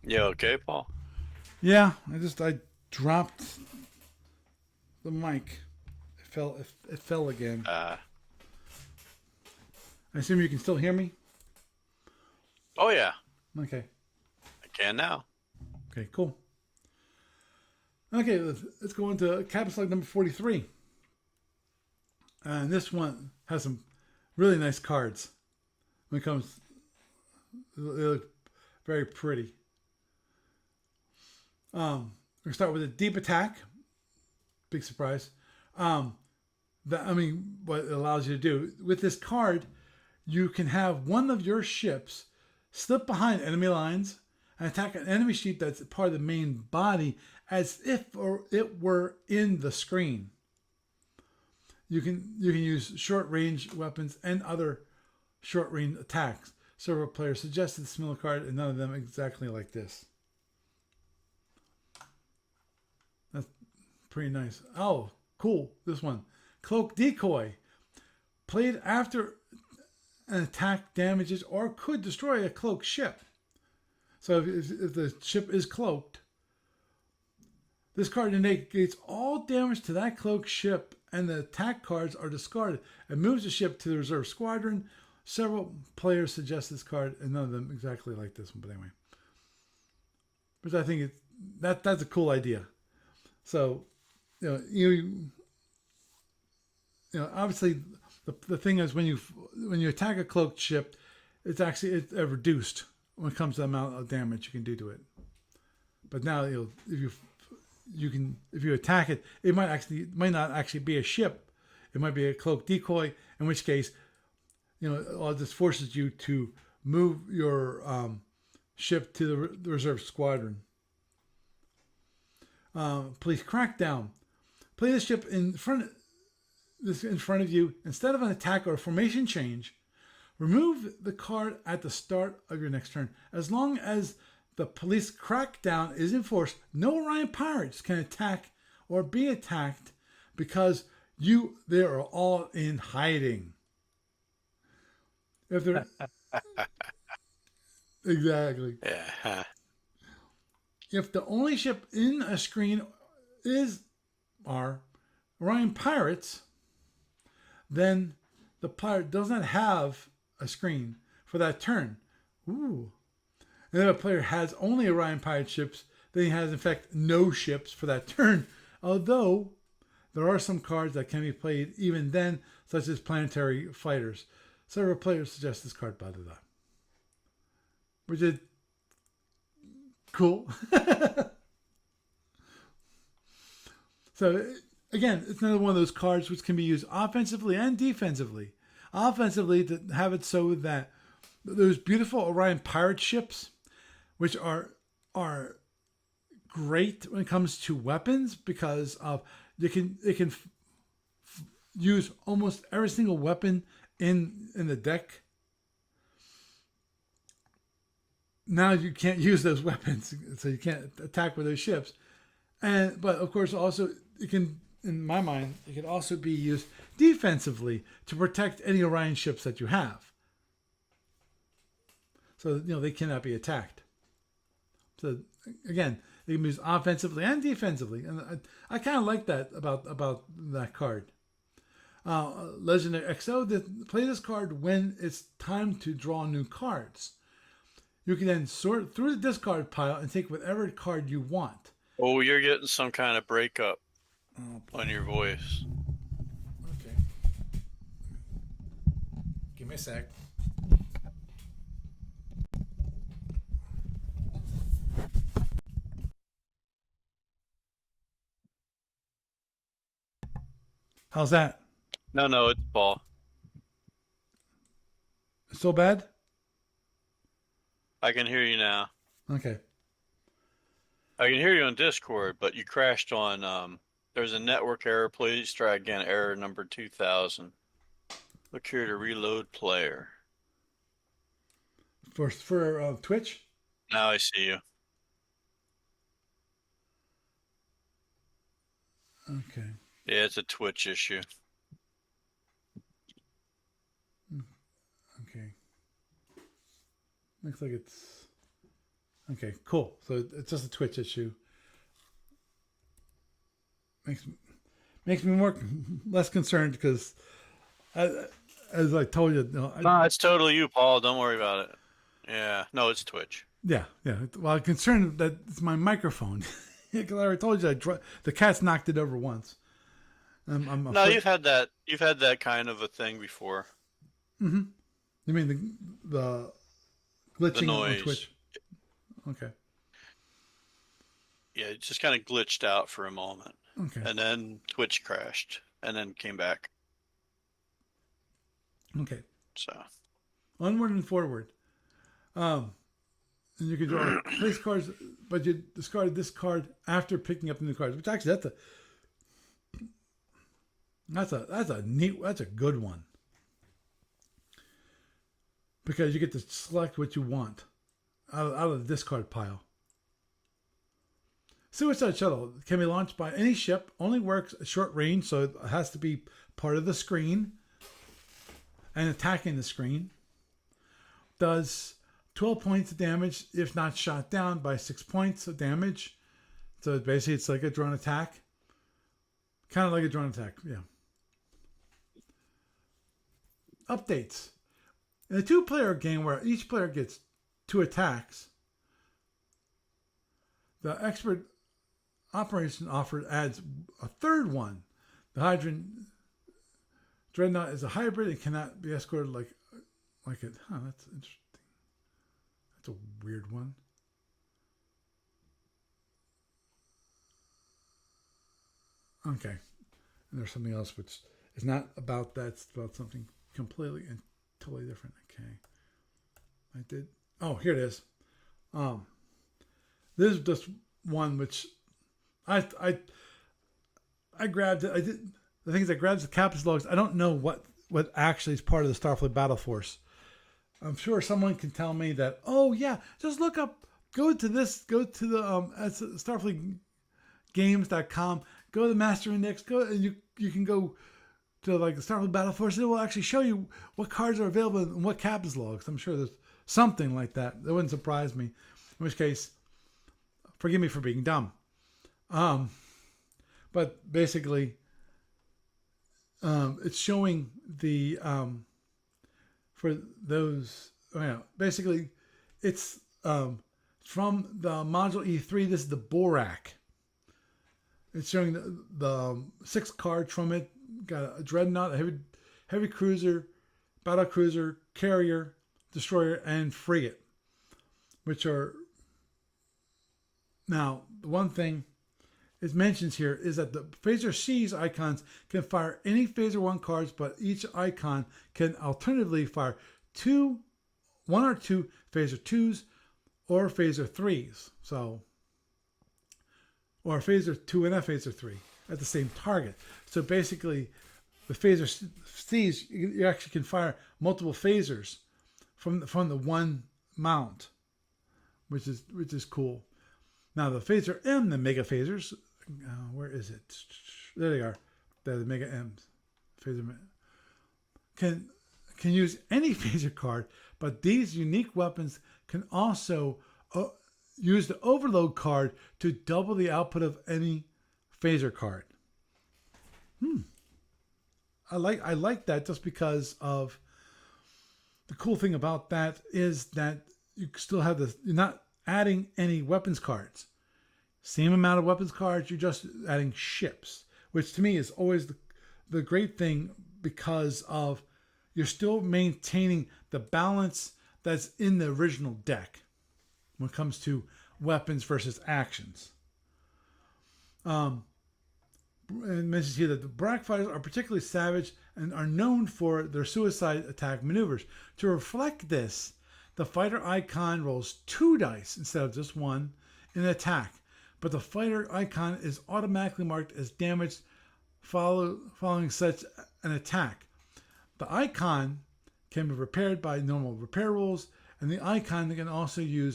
You okay, Paul? Yeah, I dropped the mic. It fell again. Uh, I assume you can still hear me? oh yeah, Okay. I can now. Okay, cool. Okay, let's go into cabinet slug number 43. And this one has some really nice cards. When it comes, they look very pretty. We're gonna start with a deep attack. Big surprise. Um, what it allows you to do with this card, you can have one of your ships slip behind enemy lines and attack an enemy ship that's part of the main body as if or it were in the screen. You can use short range weapons and other short range attacks. Several players suggested a similar card, and none of them exactly like this. That's pretty nice. Oh, cool. This one. Cloak Decoy. Played after an attack damages or could destroy a cloaked ship. So if the ship is cloaked, this card negates all damage to that cloaked ship, and the attack cards are discarded and moves the ship to the reserve squadron. Several players suggest this card, and none of them exactly like this one. But anyway, which I think that's a cool idea. So, you obviously the thing is when you attack a cloaked ship, it's reduced when it comes to the amount of damage you can do to it. But now if you attack it, it might not actually be a ship. It might be a cloaked decoy. In which case, all this forces you to move your ship to the reserve squadron. Police crackdown. Play the ship in front of you instead of an attack or a formation change. Remove the card at the start of your next turn. As long as the police crackdown is enforced, no Orion pirates can attack or be attacked because they are all in hiding. If they're exactly. Yeah. If the only ship in a screen are Orion pirates, then the pirate does not have a screen for that turn. Ooh. And if a player has only Orion pirate ships, then he has in fact no ships for that turn. Although there are some cards that can be played even then, such as planetary fighters. Several players suggest this card, by the way. Which is cool. So again, it's another one of those cards which can be used offensively and defensively. Offensively, to have it so that those beautiful Orion pirate ships, which are great when it comes to weapons, because of it can use almost every single weapon in the deck. Now you can't use those weapons, so you can't attack with those ships. But of course, also it can, in my mind, it can also be used defensively to protect any Orion ships that you have. So they cannot be attacked. So again, they can be used offensively and defensively, and I kind of like that about that card. Legendary XO, play this card when it's time to draw new cards. You can then sort through the discard pile and take whatever card you want. Oh, you're getting some kind of breakup on your voice. Okay. Give me a sec. How's that? No, it's Paul. Still bad? I can hear you now. Okay. I can hear you on Discord, but you crashed on. There's a network error. Please try again. Error number 2000. Look here to reload player. For Twitch? Now I see you. Okay. Yeah, it's a Twitch issue. Okay. Looks like it's Okay, cool. So it's just a Twitch issue. Makes me more less concerned because, as I told you, no, No, it's totally you, Paul. Don't worry about it. Yeah, no, it's Twitch. yeah. Well, I'm concerned that it's my microphone because I already told you the cat's knocked it over once. I'm No, afraid. you've had that. You've had that kind of a thing before. Mm-hmm. You mean the The glitching on noise. Twitch? Okay. Yeah, it just kind of glitched out for a moment, Okay. and then Twitch crashed, and then came back. Okay. So. Onward and forward. And you can draw place cards, but you discarded this card after picking up the new cards, which actually that's a good one because you get to select what you want out of the discard pile. Suicide Shuttle can be launched by any ship, only works at short range, so it has to be part of the screen and attacking the screen. Does 12 points of damage if not shot down by 6 points of damage. So basically it's like a drone attack. Kind of like a drone attack, yeah. Updates. In a 2-player game where each player gets 2 attacks, the expert operation offered adds a third one. The Hydrogen Dreadnought is a hybrid and cannot be escorted like it. Huh, that's interesting. That's a weird one. Okay. And there's something else which is not about that. It's about something completely and totally different. Okay. I did. Oh, here it is. This is just one which I grabbed it. I did the things I grabbed the caps logs. I don't know what actually is part of the Starfleet Battle Force. I'm sure someone can tell me that. Oh yeah, just look up. Go to the StarfleetGames.com. Go to the Master Index. Go and you can go to like the Starfleet Battle Force. It will actually show you what cards are available and what caps logs. I'm sure there's something like that. That wouldn't surprise me. In which case, forgive me for being dumb. But basically, it's showing the for those. Basically, it's from the module E3. This is the Borak. It's showing the 6 cards from it. Got a dreadnought, a heavy cruiser, battle cruiser, carrier, destroyer, and frigate, which are now the one thing it mentions here is that the Phaser C's icons can fire any Phaser 1 cards, but each icon can alternatively fire one or two Phaser 2s or Phaser 3s. So, or Phaser 2 and a Phaser 3 at the same target. So basically, the Phaser C's, you actually can fire multiple phasers from the one mount, which is cool. Now the Phaser M, the Mega Phasers, where is it? There they are. The Mega M's. Phaser can use any phaser card, but these unique weapons can also use the overload card to double the output of any phaser card. I like that just because of the cool thing about that is that you still have you're not adding any weapons cards. Same amount of weapons cards, you're just adding ships, which to me is always the great thing because of you're still maintaining the balance that's in the original deck when it comes to weapons versus actions. And it mentions here that the Brak fighters are particularly savage and are known for their suicide attack maneuvers. To reflect this, the fighter icon rolls 2 dice instead of just 1 in an attack, but the fighter icon is automatically marked as damaged following such an attack. The icon can be repaired by normal repair rules, and the icon can also be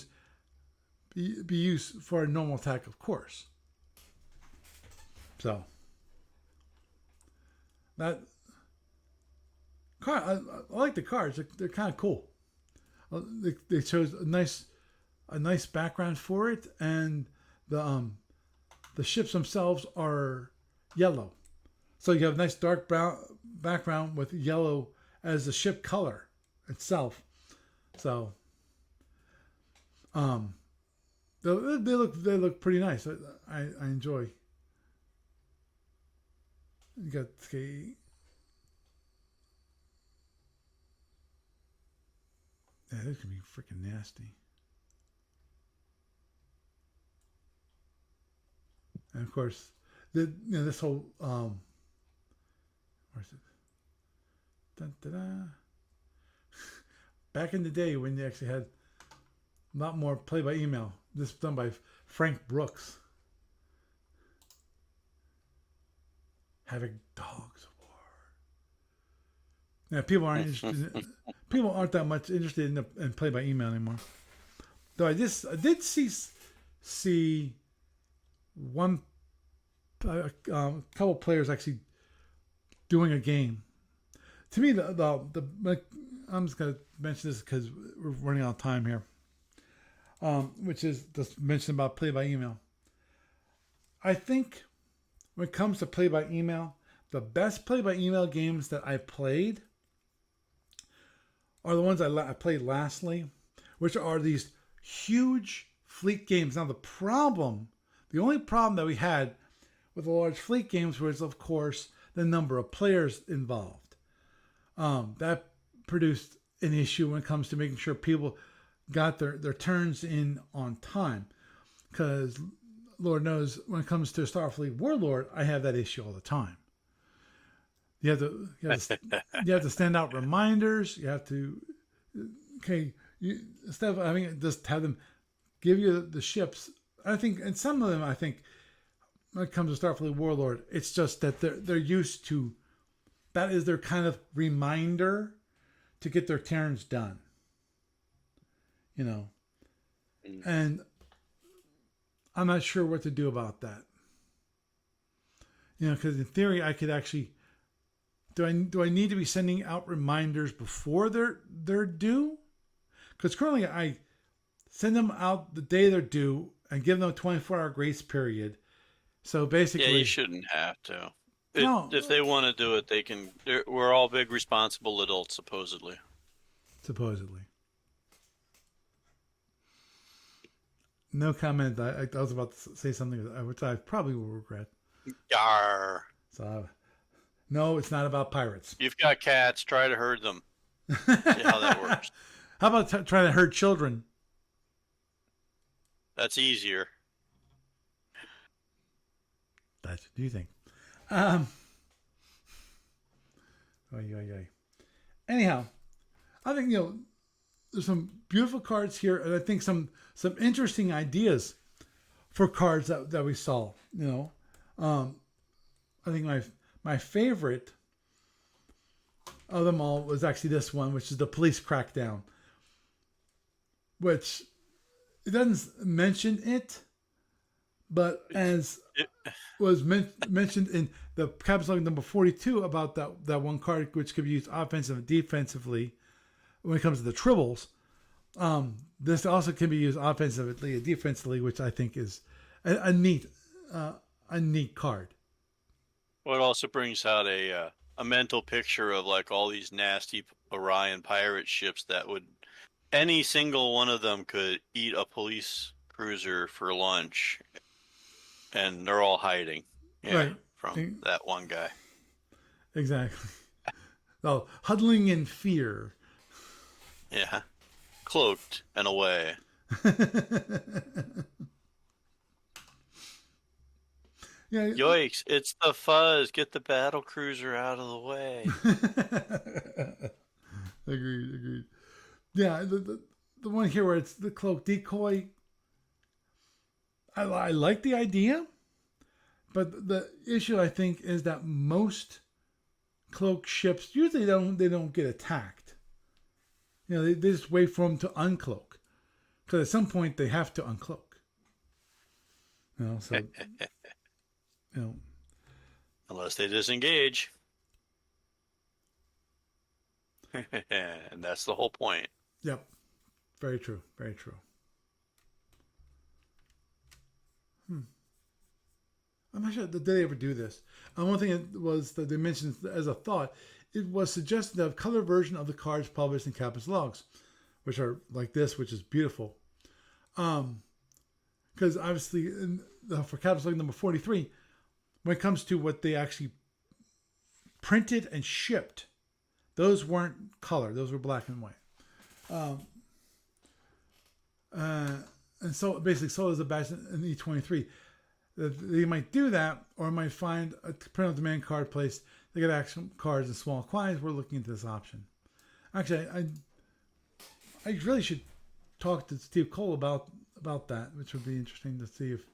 used for a normal attack, of course. So that card, I like the cards. They're kind of cool. They chose a nice a nice background for it, and the ships themselves are yellow. So you have a nice dark brown background with yellow as the ship color itself. So um, they look pretty nice. I enjoy. You got the yeah, this can be freaking nasty. And of course, this whole where's it? Dun, dun, dun. Back in the day when you actually had a lot more play by email. This is done by Frank Brooks. Having dogs of war. Yeah, people aren't interested. People aren't that much interested in play by email anymore. Though I did see one couple players actually doing a game. To me, I'm just gonna mention this because we're running out of time here. Which is just mention about play by email. I think when it comes to play by email, the best play by email games that I played are the ones I played lastly, which are these huge fleet games. Now the only problem that we had with the large fleet games was, of course, the number of players involved. That produced an issue when it comes to making sure people got their turns in on time. Because Lord knows when it comes to Starfleet Warlord, I have that issue all the time. You have to stand out reminders. You have to instead of having just have them give you the ships. I think, and some of them, I think, when it comes to Starfleet Warlord, it's just that they're used to that is their kind of reminder to get their turns done. And I'm not sure what to do about that. Because in theory, I could actually do I need to be sending out reminders before they're due? Because currently I send them out the day they're due and give them a 24-hour grace period. So basically, yeah, you shouldn't have to. No, If they want to do it, they can. We're all big, responsible adults, supposedly. Supposedly. No comment. I was about to say something which I probably will regret. Yarr. So, no, it's not about pirates. You've got cats. Try to herd them. See how that works. How about trying to herd children? That's easier. That's what you think. Anyhow, I think there's some beautiful cards here, and I think some interesting ideas for cards that we saw. I think my favorite of them all was actually this one, which is the police crackdown, which it doesn't mention it, but as was mentioned in the capital number 42 about that one card, which could be used offensively and defensively when it comes to the tribbles. This also can be used offensively and defensively, which I think is a neat card. Well, it also brings out a mental picture of like all these nasty Orion pirate ships that would any single one of them could eat a police cruiser for lunch, and they're all hiding, Right. from that one guy. Exactly. Oh, huddling in fear. Yeah, cloaked and away. Yeah. Yikes! It's the fuzz. Get the battle cruiser out of the way. Agreed. Yeah, the one here where it's the cloak decoy. I like the idea, but the issue I think is that most cloak ships usually they don't get attacked. They just wait for them to uncloak, because at some point they have to uncloak. So Unless they disengage. And that's the whole point. Yep. Very true. Very true. I'm not sure did they ever do this. One thing was that they mentioned as a thought, it was suggested to have color version of the cards published in Kappa's logs, which are like this, which is beautiful. Because obviously for Kappa's log number 43, when it comes to what they actually printed and shipped, those weren't color; those were black and white. And so basically, so is the batch in E23. They might do that, or might find a print on demand card place. They get action cards in small quantities. We're looking into this option. Actually, I really should talk to Steve Cole about that, which would be interesting to see if,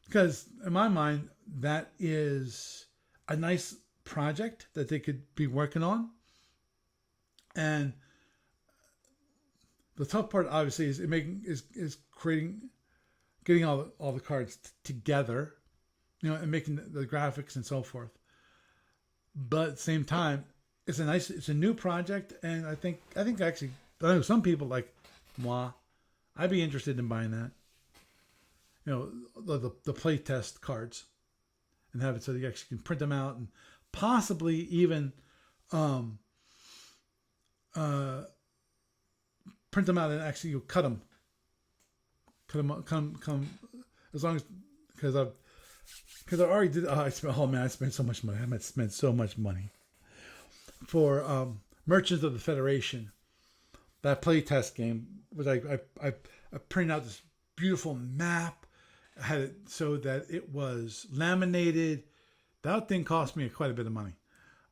because in my mind that is a nice project that they could be working on. And the tough part obviously is getting all the cards together, and making the graphics and so forth. But at the same time, it's a new project, and I think actually, I know some people like moi, I'd be interested in buying that. The play test cards, and have it so you actually can print them out and possibly even print them out and actually you cut them as long as because I already did. I spent so much money. I spent so much money for Merchants of the Federation, that playtest game. Was I printed out this beautiful map. I had it so that it was laminated. That thing cost me quite a bit of money.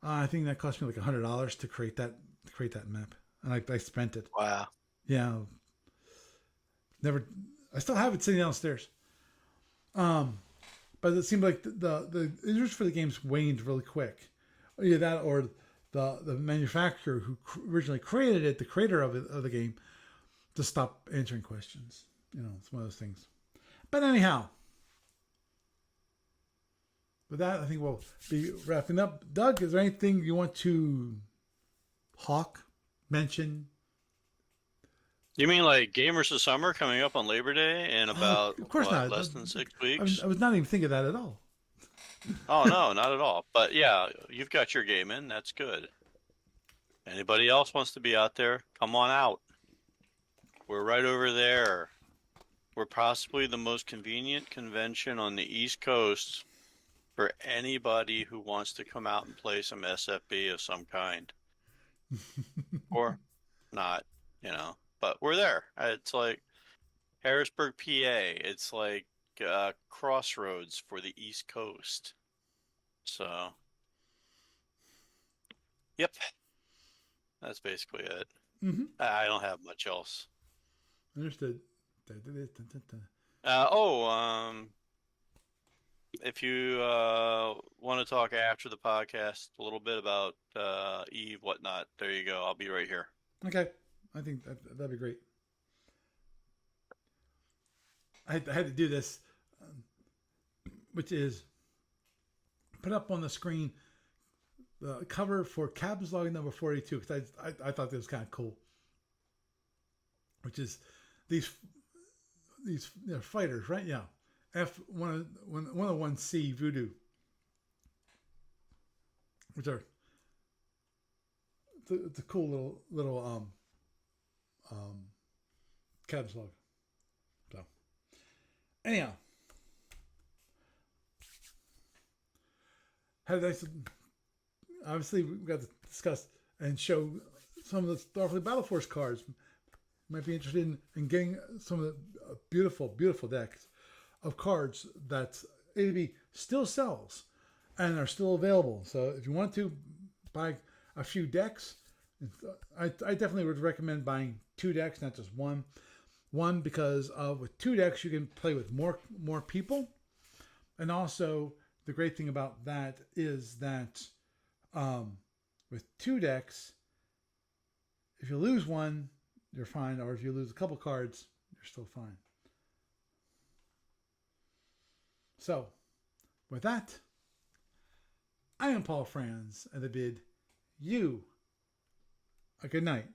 I think that cost me like $100 to create that map, and I spent it. Wow. Yeah. Never. I still have it sitting downstairs. But it seemed like the interest for the games waned really quick. Either that or the manufacturer who originally created it, the creator of the game, to stop answering questions. It's one of those things. But anyhow, with that, I think we'll be wrapping up. Doug, is there anything you want to mention? You mean like Gamers of Summer coming up on Labor Day in about of course not. less than 6 weeks? I was not even thinking of that at all. Oh, no, not at all. But yeah, you've got your game in. That's good. Anybody else wants to be out there, come on out. We're right over there. We're possibly the most convenient convention on the East Coast for anybody who wants to come out and play some SFB of some kind. Or not, But we're there. It's like Harrisburg, PA. It's like Crossroads for the East Coast. So, yep. That's basically it. Mm-hmm. I don't have much else. Understood. If you want to talk after the podcast a little bit about Eve, whatnot, there you go. I'll be right here. Okay. I think that'd be great. I had to do this, which is put up on the screen the cover for Captain's Log number 42, because I thought that was kind of cool. Which is these fighters, right? Yeah, F101C Voodoo, which are it's a cool little Captain's Log. So anyhow, obviously we got to discuss and show some of the Starfleet Battle Force cards. Might be interested in getting some of the beautiful, beautiful decks of cards that ADB still sells and are still available. So if you want to buy a few decks, I definitely would recommend buying 2 decks, not just one. One, because with 2 decks you can play with more people, and also the great thing about that is that with 2 decks, if you lose one, you're fine, or if you lose a couple cards, you're still fine. So, with that, I am Paul Franz, and I bid you a good night.